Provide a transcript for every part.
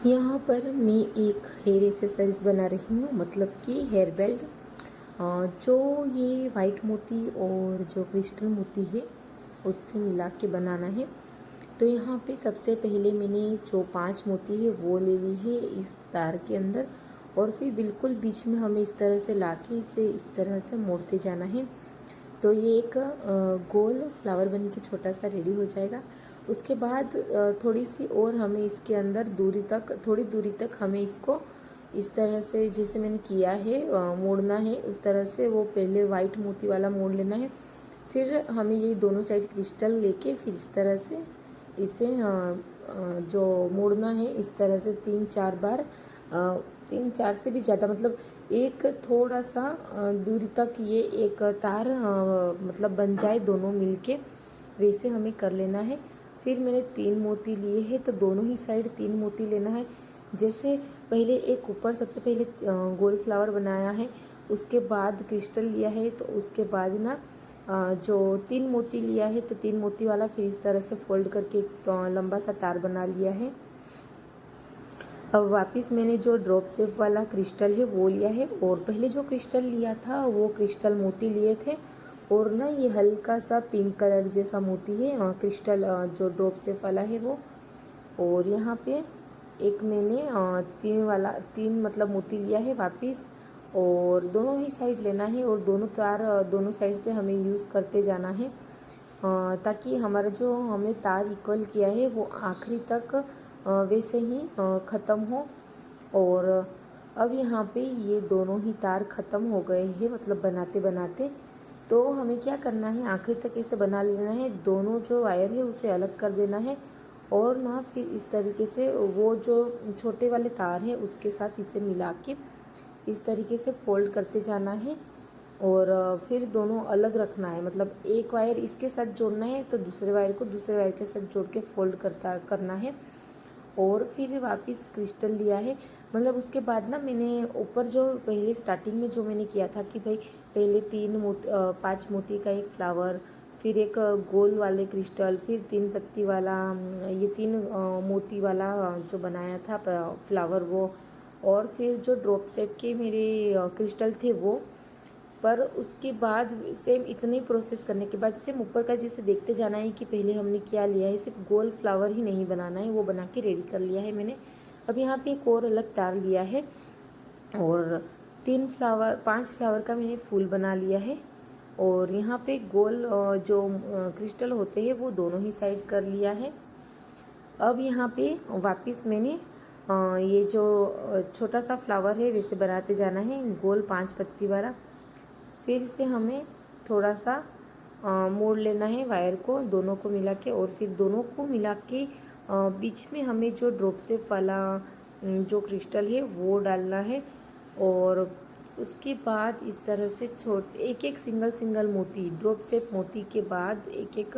यहाँ पर मैं एक हेयर एक्सेसरीज बना रही हूँ, मतलब कि हेयर बेल्ट। जो ये वाइट मोती और जो क्रिस्टल मोती है उससे मिला के बनाना है। तो यहाँ पे सबसे पहले मैंने जो 5 मोती है वो ले ली है इस तार के अंदर, और फिर बिल्कुल बीच में हमें इस तरह से लाके इसे इस तरह से मोड़ते जाना है। तो ये एक गोल फ्लावर बन के छोटा सा रेडी हो जाएगा। उसके बाद थोड़ी सी और हमें इसके अंदर थोड़ी दूरी तक हमें इसको इस तरह से जैसे मैंने किया है मोड़ना है। उस तरह से वो पहले वाइट मोती वाला मोड़ लेना है। फिर हमें ये दोनों साइड क्रिस्टल लेके फिर इस तरह से इसे जो मोड़ना है इस तरह से 3-4 बार, 3-4 से भी ज़्यादा, मतलब एक थोड़ा सा दूरी तक ये एक तार मतलब बन जाए दोनों मिलके, वैसे हमें कर लेना है। फिर मैंने 3 मोती लिए हैं तो दोनों ही साइड 3 मोती लेना है। जैसे पहले एक ऊपर सबसे पहले गोल फ्लावर बनाया है, उसके बाद क्रिस्टल लिया है, तो उसके बाद ना जो 3 मोती लिया है तो 3 मोती वाला फिर इस तरह से फोल्ड करके एक तो लंबा सा तार बना लिया है। अब वापस मैंने जो ड्रॉप शेप वाला क्रिस्टल है वो लिया है, और पहले जो क्रिस्टल लिया था वो क्रिस्टल मोती लिए थे, और ना ये हल्का सा पिंक कलर जैसा मोती है क्रिस्टल जो ड्रॉप शेप वाला है वो। और यहाँ पे एक मैंने 3 मतलब मोती लिया है वापस, और दोनों ही साइड लेना है, और दोनों तार दोनों साइड से हमें यूज़ करते जाना है ताकि हमारा जो हमने तार इक्वल किया है वो आखिरी तक वैसे ही ख़त्म हो। और अब यहाँ पे ये दोनों ही तार ख़त्म हो गए हैं, मतलब बनाते बनाते। तो हमें क्या करना है, आखिरी तक इसे बना लेना है, दोनों जो वायर है उसे अलग कर देना है, और ना फिर इस तरीके से वो जो छोटे वाले तार है उसके साथ इसे मिला के इस तरीके से फोल्ड करते जाना है। और फिर दोनों अलग रखना है, मतलब एक वायर इसके साथ जोड़ना है तो दूसरे वायर को दूसरे वायर के साथ जोड़ के फोल्ड करना है। और फिर वापस क्रिस्टल लिया है, मतलब उसके बाद ना मैंने ऊपर जो पहले स्टार्टिंग में जो मैंने किया था कि भाई पहले 5 मोती का एक फ्लावर, फिर एक गोल वाले क्रिस्टल, फिर 3 पत्ती वाला ये 3 मोती वाला जो बनाया था फ्लावर वो, और फिर जो ड्रॉप शेप के मेरे क्रिस्टल थे वो। पर उसके बाद सेम इतनी प्रोसेस करने के बाद सेम ऊपर का जैसे देखते जाना है कि पहले हमने क्या लिया है, सिर्फ गोल फ्लावर ही नहीं बनाना है, वो बना के रेडी कर लिया है मैंने। अब यहाँ पे एक और अलग तार लिया है, और 5 फ्लावर का मैंने फूल बना लिया है, और यहाँ पे गोल जो क्रिस्टल होते हैं वो दोनों ही साइड कर लिया है। अब यहाँ पे वापस मैंने ये जो छोटा सा फ्लावर है वैसे बनाते जाना है, गोल 5 पत्ती वाला। फिर से हमें थोड़ा सा मोड़ लेना है वायर को दोनों को मिला के, और फिर दोनों को मिला के बीच में हमें जो ड्रॉप शेप वाला जो क्रिस्टल है वो डालना है। और उसके बाद इस तरह से एक एक सिंगल मोती, ड्रॉप शेप मोती के बाद एक एक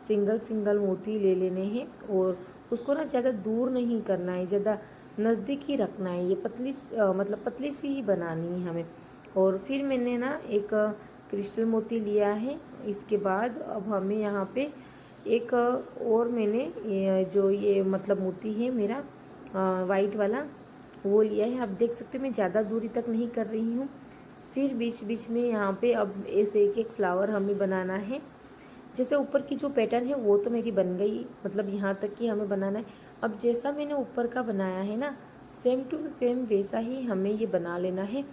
सिंगल मोती ले लेने हैं, और उसको ना ज़्यादा दूर नहीं करना है, ज़्यादा नज़दीक ही रखना है। ये मतलब पतली सी ही बनानी है हमें। और फिर मैंने ना एक क्रिस्टल मोती लिया है। इसके बाद अब हमें यहाँ पे एक और मैंने ये मतलब मोती है मेरा वाइट वाला वो लिया है। आप देख सकते हो मैं ज़्यादा दूरी तक नहीं कर रही हूँ। फिर बीच बीच में यहाँ पे अब ऐसे एक एक फ्लावर हमें बनाना है। जैसे ऊपर की जो पैटर्न है वो तो मेरी बन गई, मतलब यहाँ तक की हमें बनाना है। अब जैसा मैंने ऊपर का बनाया है ना, सेम टू सेम वैसा ही हमें ये बना लेना है।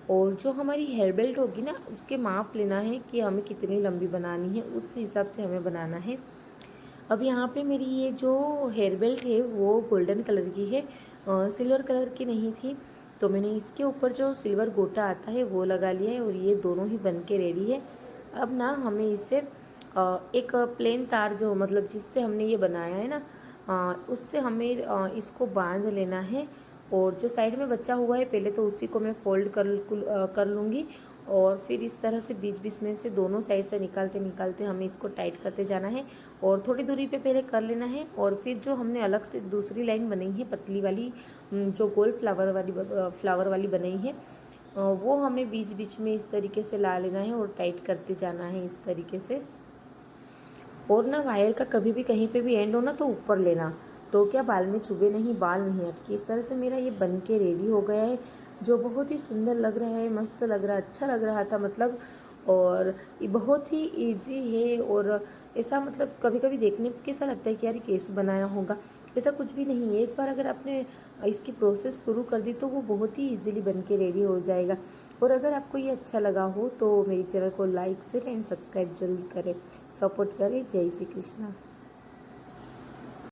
और जो हमारी हेयर बेल्ट होगी ना उसके माप लेना है कि हमें कितनी लंबी बनानी है, उस हिसाब से हमें बनाना है। अब यहाँ पे मेरी ये जो हेयर बेल्ट है वो गोल्डन कलर की है, सिल्वर कलर की नहीं थी, तो मैंने इसके ऊपर जो सिल्वर गोटा आता है वो लगा लिया है, और ये दोनों ही बन के रेडी है। अब ना हमें इसे एक प्लेन तार जो मतलब जिससे हमने ये बनाया है ना उससे हमें इसको बांध लेना है। और जो साइड में बचा हुआ है पहले तो उसी को मैं फोल्ड कर लूँगी, और फिर इस तरह से बीच बीच में से दोनों साइड से निकालते निकालते हमें इसको टाइट करते जाना है, और थोड़ी दूरी पे पहले कर लेना है। और फिर जो हमने अलग से दूसरी लाइन बनाई है पतली वाली जो गोल फ्लावर वाली बनाई है वो हमें बीच बीच में इस तरीके से ला लेना है और टाइट करते जाना है इस तरीके से। और ना वायर का कभी भी कहीं पे भी एंड हो ना तो ऊपर लेना, तो क्या बाल में चुभे नहीं, बाल नहीं अटके। इस तरह से मेरा ये बन के रेडी हो गया है, जो बहुत ही सुंदर लग रहा है, मस्त लग रहा है, अच्छा लग रहा था मतलब। और ये बहुत ही इजी है। और ऐसा मतलब कभी कभी देखने पे कैसा लगता है कि यार ये कैसे बनाया होगा, ऐसा कुछ भी नहीं है। एक बार अगर आपने इसकी प्रोसेस शुरू कर दी तो वो बहुत ही इजीली बन के रेडी हो जाएगा। और अगर आपको ये अच्छा लगा हो तो मेरे चैनल को लाइक शेयर एंड सब्सक्राइब जरूर करें, सपोर्ट करें। जय श्री कृष्णा।